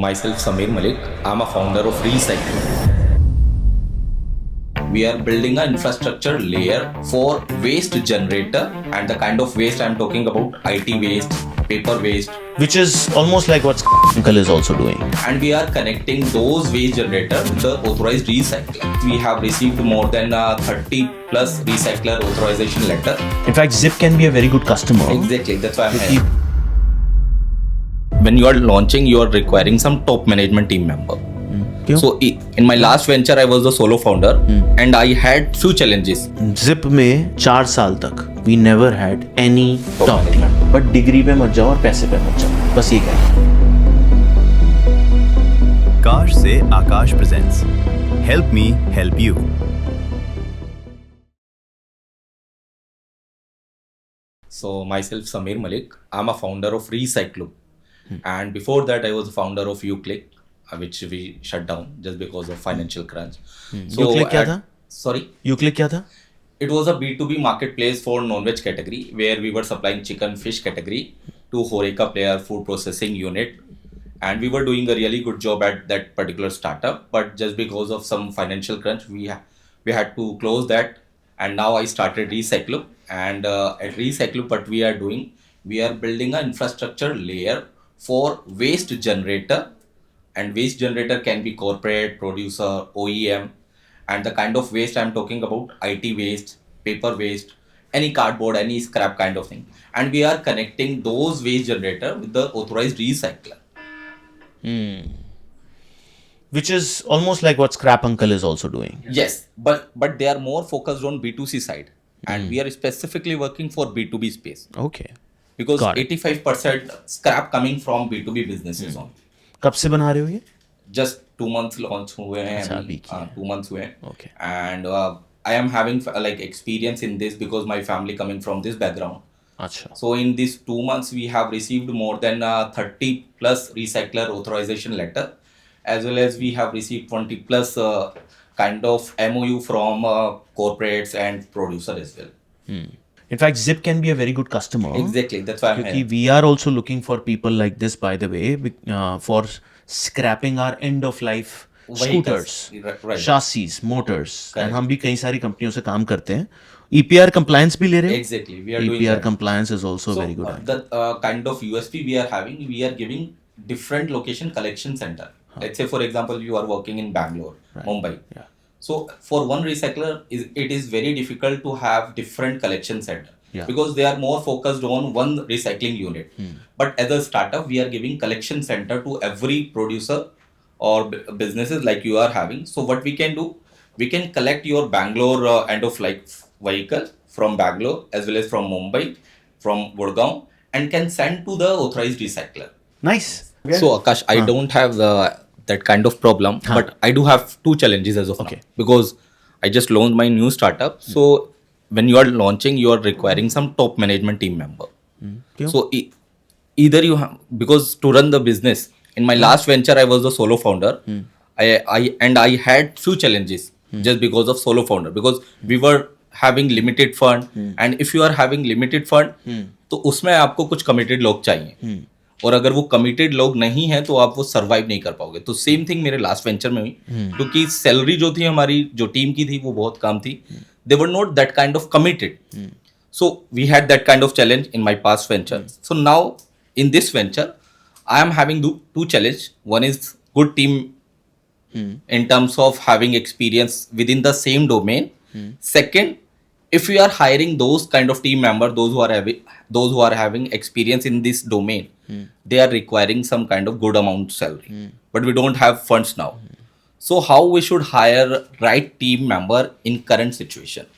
Myself Samir Malik. I'm a founder of Recycle. We are building an infrastructure layer for waste generator, and the kind of waste I'm talking about IT waste, paper waste, which is almost like what Uncle is also doing. and we are connecting those waste generator with the authorized recycler. We have received more than 30 plus recycler authorization letter. In fact, Zip can be a very good customer. Exactly, that's why I'm here. When you are launching, you are requiring some top management team member. So in my last venture, I was the solo founder, and I had few challenges. Zip में 4 साल तक we never had any top team. But degree पे मत जाओ और पैसे पे मत जाओ, बस ये कहना। काश से Akash presents help me help you. So myself Samir Malik, I'm a founder of Recyclo, and before that I was a founder of UClick, which we shut down just because of financial crunch. So UClick क्या था? Sorry, UClick क्या था? it was a B2B marketplace for non-veg category where we were supplying chicken, fish category to Horeca player food processing unit, and we were doing a really good job at that particular startup. But just because of some financial crunch, we had to close that, and now I started Recyclo. And at Recyclo, what we are doing, we are building an infrastructure layer for waste generator, and waste generator can be corporate, producer, OEM, and the kind of waste I'm talking about, IT waste, paper waste, any cardboard, any scrap kind of thing, and we are connecting those waste generator with the authorized recycler. Which is almost like what Scrap Uncle is also doing. Yes, but they are more focused on B2C side, and we are specifically working for B2B space Okay. because Got it. 85% scrap coming from B2B businesses on. कब से बना रहे हो ये? Just 2 months launch हुए हैं अच्छा, अभी, अभी किया है। 2 months हुए हैं. Okay. And I am having like experience in this because my family coming from this background. अच्छा. So in these 2 months we have received more than 30 plus recycler authorization letter, as well as we have received 20 plus kind of MOU from corporates and producer as well. In fact, Zip can be a very good customer. Exactly, that's why I'm क्योंकि here. we are also looking for people like this, by the way, for scrapping our end of life Vehicles, scooters, right. chassis, motors, Correct. and हम भी कई सारी कंपनियों से काम करते हैं. EPR compliance भी ले रहे हो? Exactly, we are doing EPR that. compliance is also So very good. the kind of USP we are having, we are giving different location collection center. Let's say for example you are working in Bangalore, Mumbai. Yeah. So for one recycler, it is very difficult to have different collection center. Yeah. Because they are more focused on one recycling unit. But as a startup, we are giving collection center to every producer or businesses like you are having. So what we can do, we can collect your Bangalore end of life vehicle from Bangalore as well as from Mumbai, from Gurgaon, and can send to the authorized recycler. Nice. So Akash, I don't have that kind of problem, but I do have two challenges as of now because I just launched my new startup. So when you are launching, you are requiring some top management team member. क्यों? So either you have, because to run the business, in my last venture I was a solo founder. I had few challenges just because of solo founder, because we were having limited fund, and if you are having limited fund, तो उसमें आपको कुछ committed लोग चाहिए, और अगर वो committed लोग नहीं है तो आप वो सर्वाइव नहीं कर पाओगे. तो सेम थिंग मेरे लास्ट वेंचर में हुई, क्योंकि सैलरी जो थी हमारी जो टीम की थी वो बहुत कम थी. They were not that kind of committed. So we had that kind of challenge in my past venture. So now in this venture I am having two challenge. One is good team in terms of having experience within the same domain. Second, if we are hiring those kind of team members, those who are having experience in this domain, they are requiring some kind of good amount salary, but we don't have funds now. So how we should hire right team member in current situation?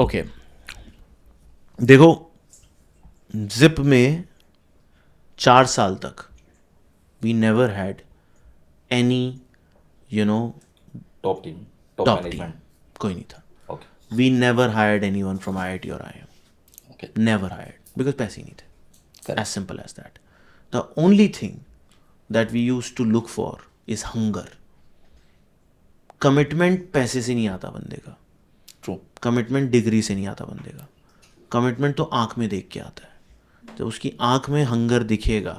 Okay. देखो, Zip में 4 साल तक we never had any, Top team, top top management. team. कोई नहीं था. Okay. We never hired anyone from IIT or IIM. Okay. Never hired. Because पैसे ही नहीं थे. Correct. As simple as that. The only thing that we used to look for is hunger. Commitment पैसे से नहीं आता बंदे का. True. Commitment डिग्री से नहीं आता बंदे का. Commitment तो आँख में देख के आता है. जब उसकी आँख में हंगर दिखेगा,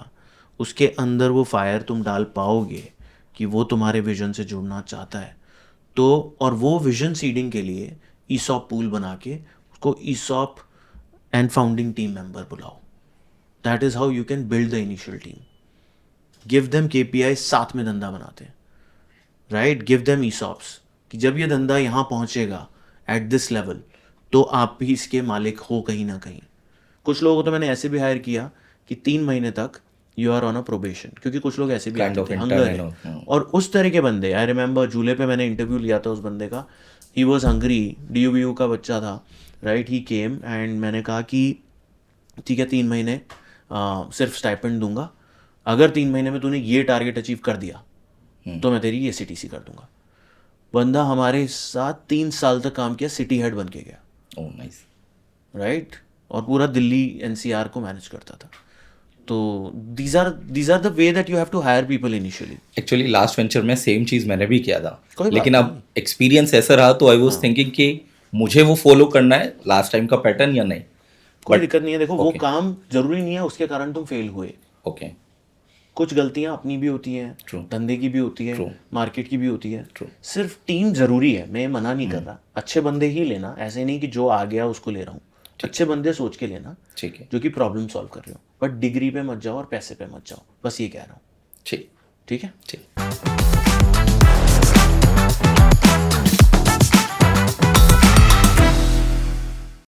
उसके अंदर वो फायर तुम डाल पाओगे कि वो तुम्हारे विजन से जुड़ना चाहता है, तो और वो विजन सीडिंग के लिए ईसॉप पूल बना के उसको ESOP and founding team member बुलाओ. That is how you can build the initial team. Give them KPI, साथ में धंधा बनाते हैं, राइट. गिव देम ईसॉप्स कि जब ये धंधा यहाँ पहुँचेगा एट दिस लेवल तो आप भी इसके मालिक हो कहीं ना कहीं. कुछ लोगों को तो मैंने ऐसे भी हायर किया कि 3 महीने तक you are on a probation, क्योंकि कुछ लोग ऐसे भी Kind आते of थे, intern हंगर and है. all. और उस तरह के बंदे, आई रिमेंबर झूले पे मैंने इंटरव्यू लिया था उस बंदे का. ही वॉज हंग्री, DUBU का बच्चा था, राइट. ही केम एंड मैंने कहा कि ठीक है 3 महीने सिर्फ स्टाइपेंड दूंगा, अगर 3 महीने में तूने ये टारगेट अचीव कर दिया तो मैं तेरी ACTC कर दूंगा. बंदा हमारे साथ 3 साल तक काम किया, सिटी हेड बन के गया, Oh, nice. राइट. और पूरा दिल्ली NCR को मैनेज करता था. तो these are the way that you have to hire people initially. Actually last venture में सेम चीज मैंने भी किया था, कोई बात लेकिन नहीं. अब एक्सपीरियंस ऐसा रहा तो आई वाज थिंकिंग कि मुझे वो फॉलो करना है लास्ट टाइम का पैटर्न या नहीं. कोई But- दिक्कत नहीं है. देखो वो Okay. काम जरूरी नहीं है उसके कारण तुम फेल हुए. ओके. कुछ गलतियां अपनी भी होती हैं, True. धंधे की भी होती है, True. मार्केट की भी होती है. True. सिर्फ टीम जरूरी है, मैं मना नहीं कर रहा. अच्छे बंदे ही लेना, ऐसे नहीं कि जो आ गया उसको ले रहा हूँ. अच्छे बंदे सोच के लेना ठीक है. जो कि प्रॉब्लम सॉल्व कर रहे हो, बट डिग्री पे मत जाओ और पैसे पे मत जाओ. बस ये कह रहा हूँ. ठीक. ठीक है. ठीक.